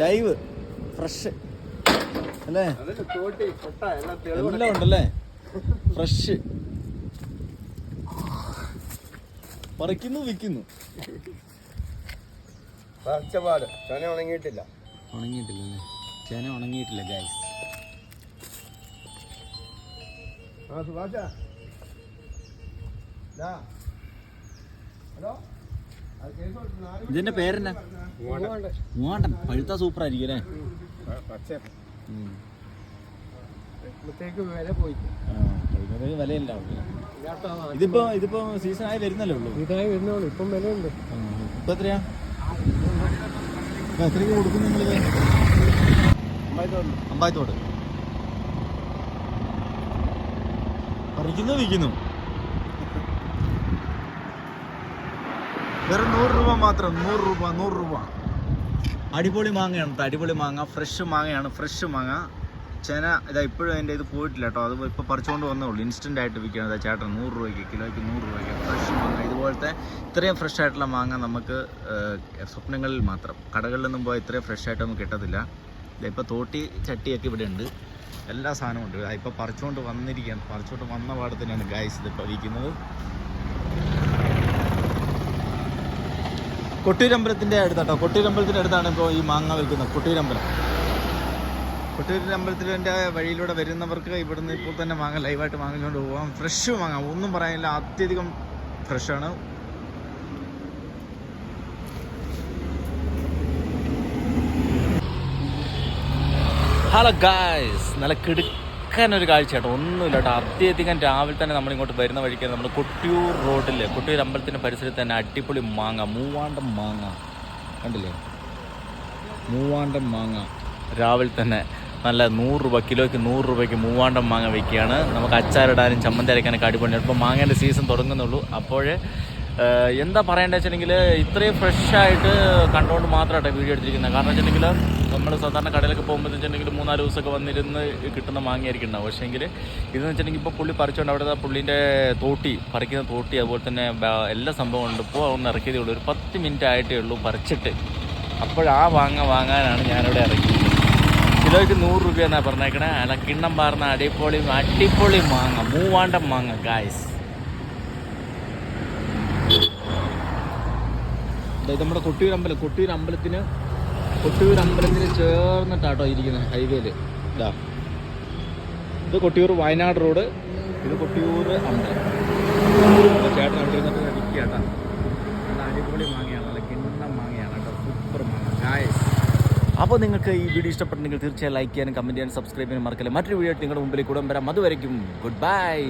Live fresh അല്ലേ, എല്ലാം ഉണ്ടല്ലേ, ഫ്രഷ്. പറിക്കുന്നു വിൽക്കുന്നു. ഉണങ്ങിയിട്ടില്ല ഉണങ്ങിയിട്ടില്ലല്ലേ, ചേന ഉണങ്ങിയിട്ടില്ല ഗൈസ്. ഇതിന്റെ പേരെന്നാ? മൂവാണ്ടൻ. പഴുത്ത സൂപ്പർ ആയിരിക്കും അല്ലേ? വിലയില്ല. ഇതിപ്പോ സീസൺ ആയി വരുന്നല്ലേ ഉള്ളൂ. ഇപ്പം വിലയുണ്ട്. ഇപ്പൊ എത്രയാ? എത്രയ്ക്ക് കൊടുക്കും നിങ്ങളിത്? അമ്പായത്തോട്. പറിക്കുന്നു വിൽക്കുന്നു. വെറും 100 രൂപ മാത്രം. 100 രൂപ. അടിപൊളി മാങ്ങയാണ് കേട്ടോ, അടിപൊളി മാങ്ങ. ഫ്രഷ് മാങ്ങയാണ്, ഫ്രഷ് മാങ്ങ. ചേന ഇതാ ഇപ്പോഴും അതിൻ്റെ ഇത് പോയിട്ടില്ല കേട്ടോ, അത് ഇപ്പോൾ പറിച്ചുകൊണ്ട് വന്നേ ഉള്ളൂ. ഇൻസ്റ്റൻ്റ് ആയിട്ട് വിൽക്കുകയാണ് ചേട്ടൻ. 100 രൂപയ്ക്ക്, കിലോയ്ക്ക് 100 രൂപയ്ക്ക് ഫ്രഷ് മാങ്ങ. ഇതുപോലത്തെ ഇത്രയും ഫ്രഷ് ആയിട്ടുള്ള മാങ്ങ നമുക്ക് സ്വപ്നങ്ങളിൽ മാത്രം. കടകളിലൊന്നും പോയാൽ ഇത്രയും ഫ്രഷ് ആയിട്ട് നമുക്ക് കിട്ടത്തില്ല. ഇപ്പോൾ തോട്ടി ചട്ടിയൊക്കെ ഇവിടെ ഉണ്ട്, എല്ലാ സാധനവും ഉണ്ട്. ഇപ്പോൾ പറിച്ചുകൊണ്ട് വന്നിരിക്കുകയാണ്. പറിച്ചുകൊണ്ട് വന്ന പാടെ തന്നെയാണ് ഗൈസ് ഇതിപ്പോൾ വിൽക്കുന്നത്. കൊട്ടിയൂരമ്പലത്തിൻ്റെ അടുത്താട്ടോ, കൊട്ടിയൂരമ്പലത്തിൻ്റെ അടുത്താണ് ഇപ്പോൾ ഈ മാങ്ങ വിൽക്കുന്നത്. കൊട്ടിയൂരമ്പലത്തിൻ്റെ വഴിയിലൂടെ വരുന്നവർക്ക് ഇവിടുന്ന് ഇപ്പോൾ തന്നെ മാങ്ങ ലൈവായിട്ട് വാങ്ങിച്ചുകൊണ്ട് പോകാം. ഫ്രഷ് മാങ്ങ, ഒന്നും പറയാനില്ല, അത്യധികം ഫ്രഷാണ്. ഹലോ ഗായ്സ്, നല്ല കിടുക്കാനൊരു കാഴ്ച കേട്ടോ, ഒന്നുമില്ല കേട്ടോ. അത്യധികം രാവിലെ തന്നെ നമ്മളിങ്ങോട്ട് വരുന്ന വഴിക്ക് നമ്മൾ കൊട്ടിയൂർ റോഡിൽ, കൊട്ടിയൂർ അമ്പലത്തിൻ്റെ പരിസരത്ത് തന്നെ അടിപൊളി മാങ്ങ, മൂവാണ്ടൻ മാങ്ങ കണ്ടില്ലേ? മൂവാണ്ടൻ മാങ്ങ രാവിലെ തന്നെ നല്ല 100 രൂപ, കിലോയ്ക്ക് 100 രൂപയ്ക്ക് മൂവാണ്ടൻ മാങ്ങ വയ്ക്കുകയാണ്. നമുക്ക് അച്ചാറിടാനും ചമ്മന്തി അരയ്ക്കാനൊക്കെ അടിപൊളിയാണ്. ഇപ്പോൾ മാങ്ങേൻ്റെ സീസൺ തുടങ്ങുന്നുള്ളൂ. അപ്പോൾ എന്താ പറയേണ്ടത് വെച്ചിട്ടുണ്ടെങ്കിൽ ഇത്രയും ഫ്രഷായിട്ട് കണ്ടുകൊണ്ട് മാത്രമായിട്ട് വീഡിയോ എടുത്തിരിക്കുന്നത്. കാരണം വെച്ചിട്ടുണ്ടെങ്കിൽ നമ്മൾ സാധാരണ കടയിലൊക്കെ പോകുമ്പോൾ വെച്ചിട്ടുണ്ടെങ്കിൽ 3-4 ദിവസമൊക്കെ വന്നിരുന്ന് കിട്ടുന്ന മാങ്ങയായിരിക്കും ഉണ്ടാവും. പക്ഷേ എങ്കിൽ ഇതെന്ന് വെച്ചിട്ടുണ്ടെങ്കിൽ ഇപ്പോൾ പുള്ളി പറിച്ചുകൊണ്ട് അവിടെ പുള്ളീൻ്റെ തോട്ടി, പറിക്കുന്ന തോട്ടി, അതുപോലെ തന്നെ എല്ലാ സംഭവം ഉണ്ട്. ഇപ്പോൾ ഒന്ന് ഇറക്കിയതേ ഉള്ളൂ, ഒരു 10 മിനിറ്റ് ആയിട്ടേ ഉള്ളൂ പറിച്ചിട്ട്. അപ്പോഴാ വാങ്ങാനാണ് ഞാനിവിടെ ഇറക്കിയത്. കിലോയ്ക്ക് 100 രൂപ എന്നാണ് പറഞ്ഞേക്കണേ. അല്ല, കിണ്ണം പാർന്ന അടിപൊളി മാങ്ങ, മൂവാണ്ടൻ മാങ്ങ ഗായ്സ്. ഇത് നമ്മുടെ കൊട്ടിയൂരമ്പലത്തിന് ചേർന്നിട്ടാട്ടോ ഇരിക്കുന്നത് ഹൈവേയിൽ. ഇതാ, ഇത് കൊട്ടിയൂർ വയനാട് റോഡ്, ഇത് കൊട്ടിയൂർ അമ്പലം. ചേട്ടൻ അവിടെ ഇരുന്നിട്ട് വിൽക്കുക കേട്ടോ. നല്ല അടിപൊളി മാങ്ങയാണ്, നല്ല കിണ്ണം മാങ്ങയാണ് കേട്ടോ, സൂപ്പർ മാങ്ങ ഗായ്സ്. അപ്പോൾ നിങ്ങൾക്ക് ഈ വീഡിയോ ഇഷ്ടപ്പെട്ടെങ്കിൽ തീർച്ചയായും ലൈക്ക് ചെയ്യാനും കമൻറ്റ് ചെയ്യാനും സബ്സ്ക്രൈബ് ചെയ്യാനും മറക്കല്ലേ. മറ്റൊരു വീഡിയോ ആയിട്ട് നിങ്ങളുടെ മുമ്പിലേക്ക് ഉടൻ വരാം. അതുവരയ്ക്കും ഗുഡ് ബൈ.